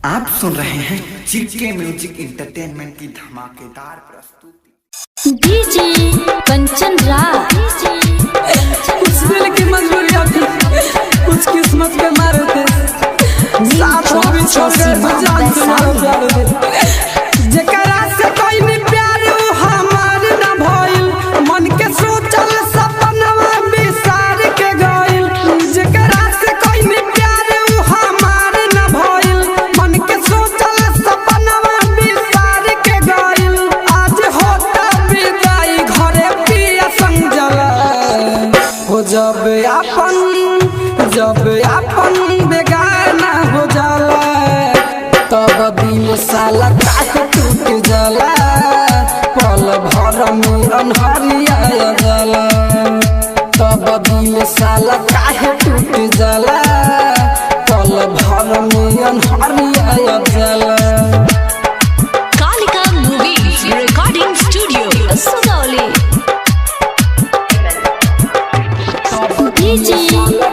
आप सुन रहे हैं चिरके म्यूजिक इंटरटेनमेंट की धमाकेदार प्रस्तुति। डीजे कंचन राज। कुछ दिल की मजबूरियां थी, कुछ किस्मत के मारे थे, साथ में भी छोड़ गए तो जान से मारो प्यार थे। जेकरा से कोई नहीं प्यार हमार ना भइल, मन के सोचल सपनवा बिसार के गइल। जेकरा से कोई नहीं प्यार हमार ना भइल, मन के सोचल सपनवा बिसार के गइल। आज होता विदाई घरे पिया संजला हो, जब अपन बेगाना हो जाला तब दिल साला काहे टूट जाला, पल भर में अनहरिया जाला। तब दिल साला काहे टूट जाला, पल भर में अनहरिया जाला। Kalika movies recording studio Sugauli. DJ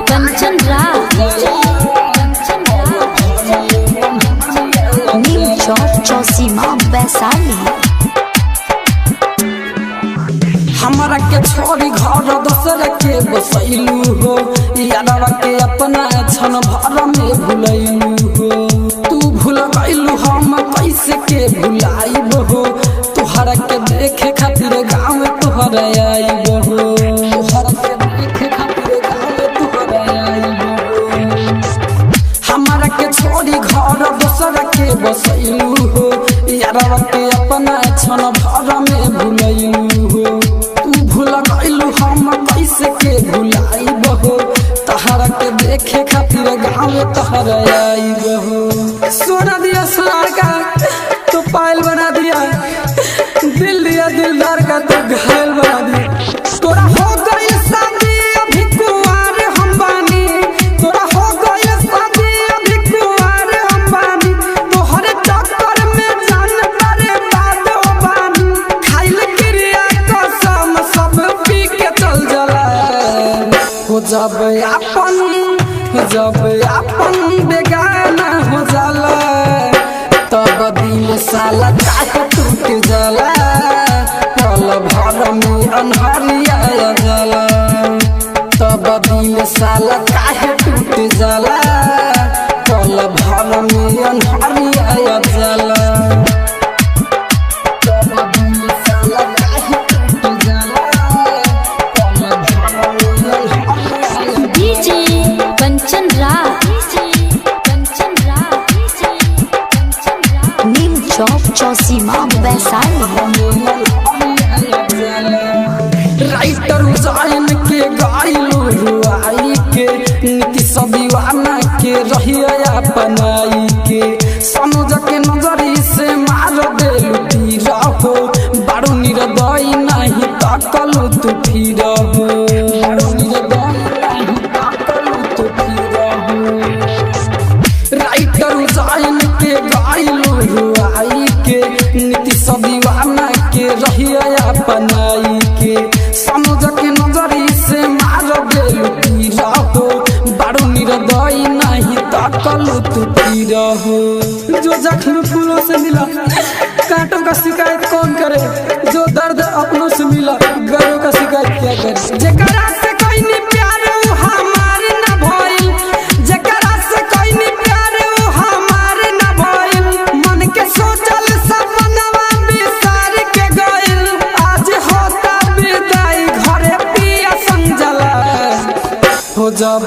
Kanchan Raj. New Chowk Chausima Vaishali. हमरा के छोड़ी घर दोसर के बसैलू हो, यादवा के अपना क्षण भर में भुलैलू हो। तू भूल गइलू हम कैसे के भुलाइब हो, तुहरा के देखे खातिर गाँव तुहर आइब हो। तुहरा के देखे खातिर गाँव तुहर आइब हो। हमरा के छोड़ी घर दोसर के बसैलू हो, यादवा के अपना क्षण भर में भुलैलू हो। भूल गइलू हम कैसे के भुलाइब हो, तहरा के देखे खातिर गाँव तहर आइब हो। सोना दिया सोनार का तो पायल बना दिया, दिल दिया दिलदार का तो घायल बना दिया। तोरा हो गइल शादी अभी कुंवार हम बानी, तोरा हो गइल शादी अभी कुंवार हम बानी। तोहरे चक्कर में जान बर्बाद हो बानी, खाइल क्रिया कसम सब पी के चल जाला हो। जब अपन बेगाना हो जाला तब दिल साला काहे टूट जाला, पल भर में अनहरिया जाला। तब दिल साला काहे टूट जाला, पल भर में अनहरिया जाला। DJ Kanchan Raj. New Chowk Chausima Vaishali. Writer उजाइन के गाइलू रुआई के, नीतीश दीवाना के रहिया अपनाई के। सनोज के नजरी से मार देलू तीर हो, बारू निर्दयी नहीं ताकलू तू फिर हो। बारू निर्दयी नहीं ताकलू तू फिर हो। राइटर उजाइन के गाइलू रुआई के, नीतीश दीवाना के रहिया अपनाई के। सनोज के नजरी से मार देलू तीर हो, बारू निर्दयी नहीं ताकलू तू फिर हो। जो जख्म फूलों से मिला कांटों का शिकायत कौन करे, जो दर्द अपनों से मिला गरों का शिकायत क्या करे। जेकरा से कोई नहीं प्यार हमार ना भइल, जेकरा से कोई नहीं प्यार हमार ना भइल। मन के सोचल सपनवा बिसार के गइल। आज होता विदाई घरे पिया संजला हो, जब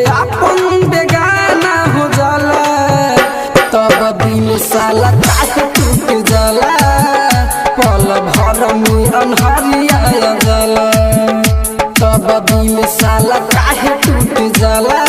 अपन बेगाना हो जाला तब दिल साला काहे टूट जाला, पल भर में अनहरिया जाला। तब दिल साला काहे टूट जाला,